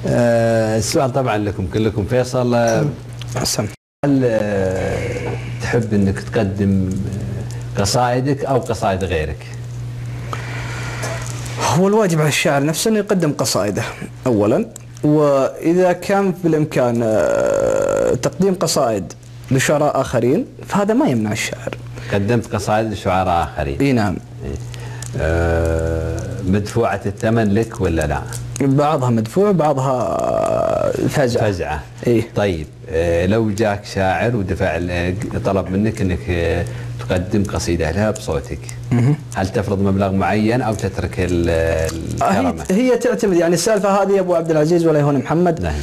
السؤال طبعا لكم كلكم. فيصل، هل تحب انك تقدم قصائدك او قصائد غيرك؟ هو الواجب على الشاعر نفسه انه يقدم قصائده اولا، واذا كان بالامكان تقديم قصائد لشعراء اخرين فهذا ما يمنع الشاعر. قدمت قصائد لشعراء اخرين؟ اي نعم. مدفوعة الثمن لك ولا لا؟ بعضها مدفوع بعضها فزعة. إيه؟ طيب لو جاك شاعر ودفع طلب منك انك تقدم قصيدة لها بصوتك، هل تفرض مبلغ معين او تترك الكرامة؟ هي تعتمد، يعني السالفة هذه يا ابو عبد العزيز ولا يهون محمد،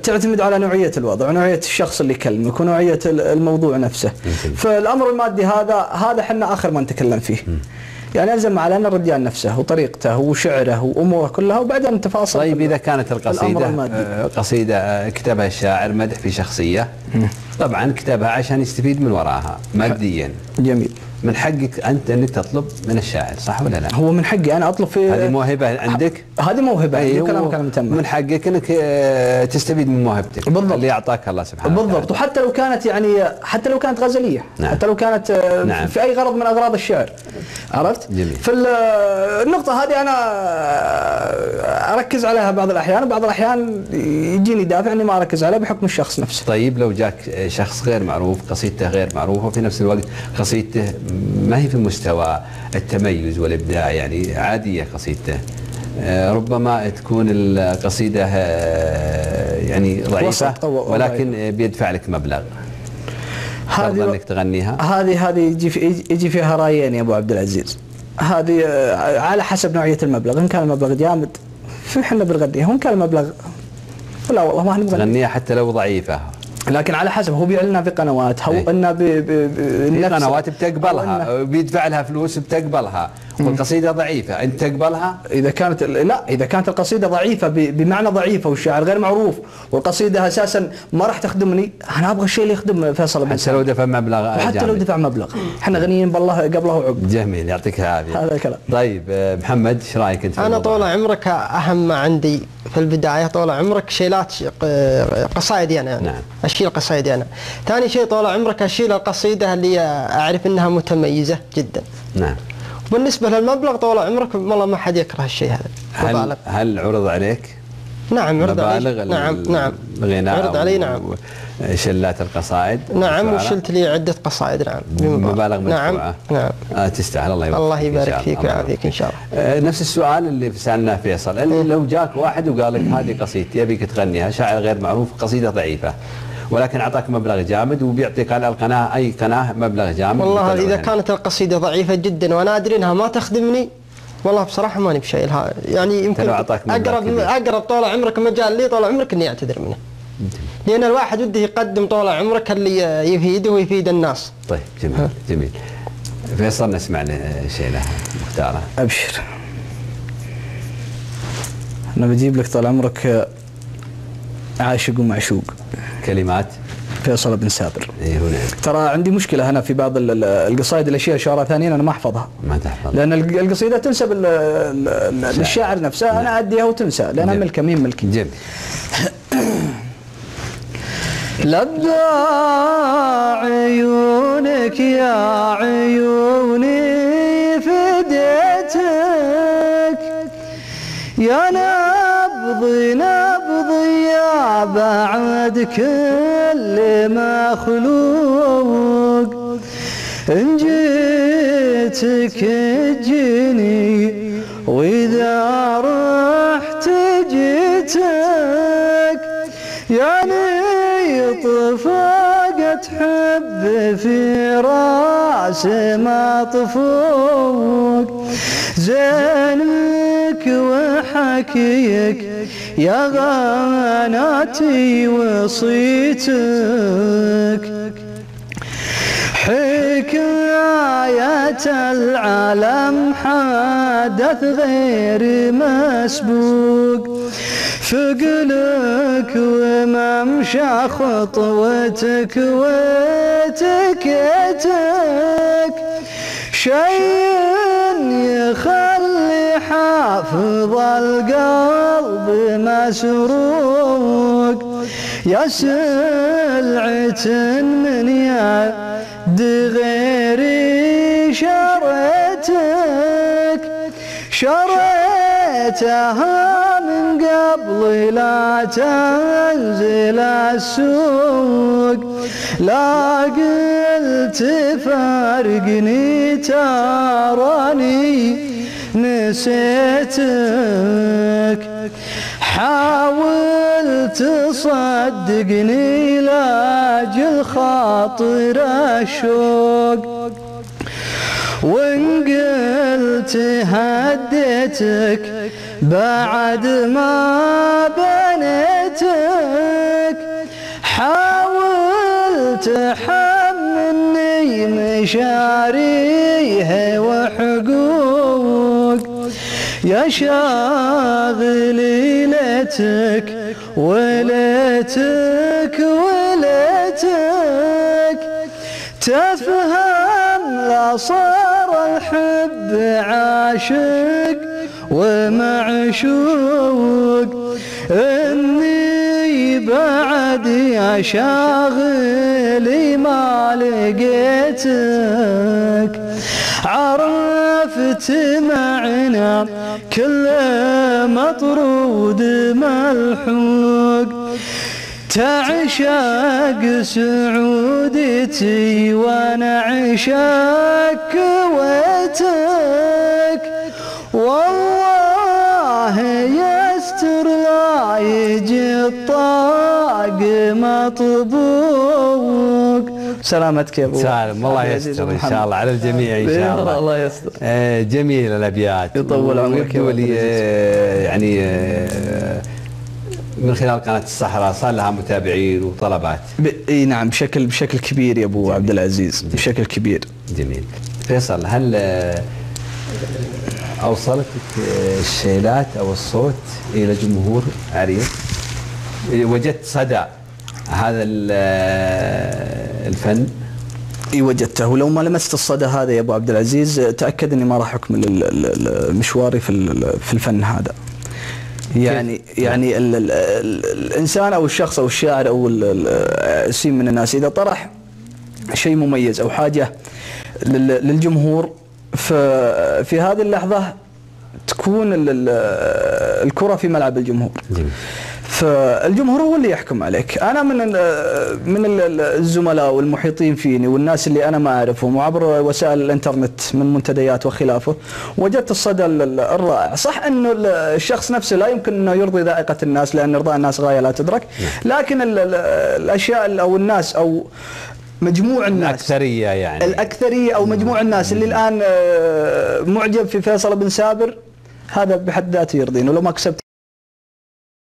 تعتمد على نوعية الوضع ونوعية الشخص اللي يكلمك ونوعية الموضوع نفسه. فالامر المادي هذا احنا اخر ما نتكلم فيه. يعني يلزم علينا الرجال نفسه وطريقته وشعره واموره كلها وبعدين نتفاصل. طيب اذا كانت القصيده قصيده كتبها الشاعر مدح في شخصيه، طبعا كتبها عشان يستفيد من وراها ماديا. جميل. من حقك انت انك تطلب من الشاعر، صح ولا لا؟ هو من حقي انا اطلب في هذه موهبه عندك؟ هذه موهبه. أيوه. كلام تم. من حقك انك تستفيد من موهبتك. بالضبط. اللي اعطاك الله سبحانه وتعالى. بالضبط. وحتى لو كانت حتى لو كانت غزليه. نعم. حتى لو كانت نعم. في اي غرض من اغراض الشعر. عرفت؟ جميل. فالنقطه هذه انا اركز عليها بعض الاحيان، وبعض الاحيان يجيني دافع اني ما اركز عليها بحكم الشخص نفسه. طيب لو جاك شخص غير معروف، قصيدته غير معروفه وفي نفس الوقت قصيدته ما هي في مستوى التميز والابداع، يعني عاديه قصيدته، ربما تكون القصيده يعني ضعيفه ولكن بيدفع لك مبلغ، ترضى انك تغنيها؟ هذه يجي فيها رايين يا ابو عبد العزيز. هذه على حسب نوعيه المبلغ. ان كان المبلغ جامد فاحنا بنغنيها، وان كان المبلغ لا والله ما نبغى تغنيها حتى لو ضعيفه. لكن على حسب هو بيعلنها في قنوات، هو انه في قنوات بتقبلها، بيدفع لها فلوس بتقبلها، والقصيده ضعيفه انت تقبلها؟ اذا كانت القصيده ضعيفه بمعنى ضعيفه والشاعر غير معروف والقصيده اساسا ما راح تخدمني، انا ابغى الشيء اللي يخدم فيصل بن سعد. حتى لو دفع مبلغ وحتى لو دفع مبلغ، احنا غنيين بالله قبله وعقب. جميل، يعطيك العافيه. هذا الكلام. طيب محمد، ايش رايك انت؟ انا طول عمرك اهم ما عندي في البدايه طول عمرك شيلات قصائدي انا. نعم. اشيل قصائدي انا. ثاني شيء طول عمرك اشيل القصيده اللي اعرف انها متميزه جدا. نعم. بالنسبه للمبلغ طول عمرك والله ما حد يكره الشيء هذا. هل عرض عليك؟ نعم عرض علي. نعم الغناء عرض علي. نعم. شلات القصائد. نعم وشلت لي عدة قصائد. نعم بمبالغ مدفوعة. نعم. تستاهل. الله يبارك فيك ويعافيك ان شاء الله. نفس السؤال اللي سألناه فيصل، لو جاك واحد وقال لك هذه قصيدتي يبيك تغنيها، شاعر غير معروف، قصيدة ضعيفة ولكن اعطاك مبلغ جامد وبيعطيك على القناة اي قناة مبلغ جامد. والله اذا كانت القصيدة ضعيفة جدا وانا ادري انها ما تخدمني والله بصراحة ماني بشايلها، يعني يمكن اقرب طول عمرك مجال لي طول عمرك اني اعتذر منه. لان الواحد وده يقدم طول عمرك اللي يفيده ويفيد الناس. طيب جميل. جميل. فيصل نسمع شيء لها مختارة. ابشر. انا بجيب لك طال عمرك عاشق ومعشوق. كلمات فيصل بن سابر. اي هنا. ترى عندي مشكله هنا في بعض القصائد الاشياء شعراء ثانيين انا ما احفظها. ما تحفظها لان القصيده تنسب للشاعر نفسه، انا اديها وتنسى لانها ملكه مين ملكي. جميل. لبى عيونك يا عيوني فديتك يا نبضي يا بعد كل مخلوق، إن جيتك تجيني وإذا رحت جيتك، يعني طفقت حب في راس مطفوق، زينك وحكيك يا غناتي وصيتك، حكاية العالم حدث غير مسبوق، ثقلك وممشى خطوتك وتكتك، شيء يخلي حافظ القلب مسروق يا سلعة من يد غيري شريتها من قبل لا تنزل السوق لا قلت فارقني تراني نسيتك حاولت تصدقني لاجل خاطر الشوق وإن قلت هديتك بعد ما بنيتك حاولت حملني مشاريه وحقوق يا شاغلي ليتك وليتك تفهم لا صار الحب عاشق ومعشوق إني بعد يا شاغلي ما لقيتك عرفت معنا كل مطرود ملحوق تعشق سعودتي وانا عشاق كويتك والله يستر لا يجي الطاق مطبوق. سلامتك يا ابو سالم الله يستر ان شاء الله على الجميع ان شاء الله. الله يستر. جميل الابيات يطول عمرك يا ولي. يعني من خلال قناة الصحراء صار لها متابعين وطلبات. اي نعم بشكل كبير يا ابو عبد العزيز. جميل. بشكل كبير. جميل. فيصل هل اوصلتك الشيلات او الصوت الى جمهور عريض؟ وجدت صدى هذا الفن؟ اي وجدته ولو ما لمست الصدى هذا يا ابو عبد العزيز تاكد اني ما راح اكمل مشواري في الفن هذا. يعني الانسان او الشخص او الشاعر او السين من الناس اذا طرح شيء مميز او حاجه للجمهور في هذه اللحظه تكون الكره في ملعب الجمهور. فالجمهور هو اللي يحكم عليك. انا من الزملاء والمحيطين فيني والناس اللي انا ما اعرفهم وعبر وسائل الانترنت من منتديات وخلافه وجدت الصدى الرائع. صح انه الشخص نفسه لا يمكن انه يرضي ذائقه الناس لان ارضاء الناس غايه لا تدرك، لكن الاشياء او الناس او مجموع الناس الأكثرية يعني الأكثرية أو مجموع الناس اللي الآن معجب في فيصل بن سابر هذا بحد ذاته يرضيني ولو ما كسبت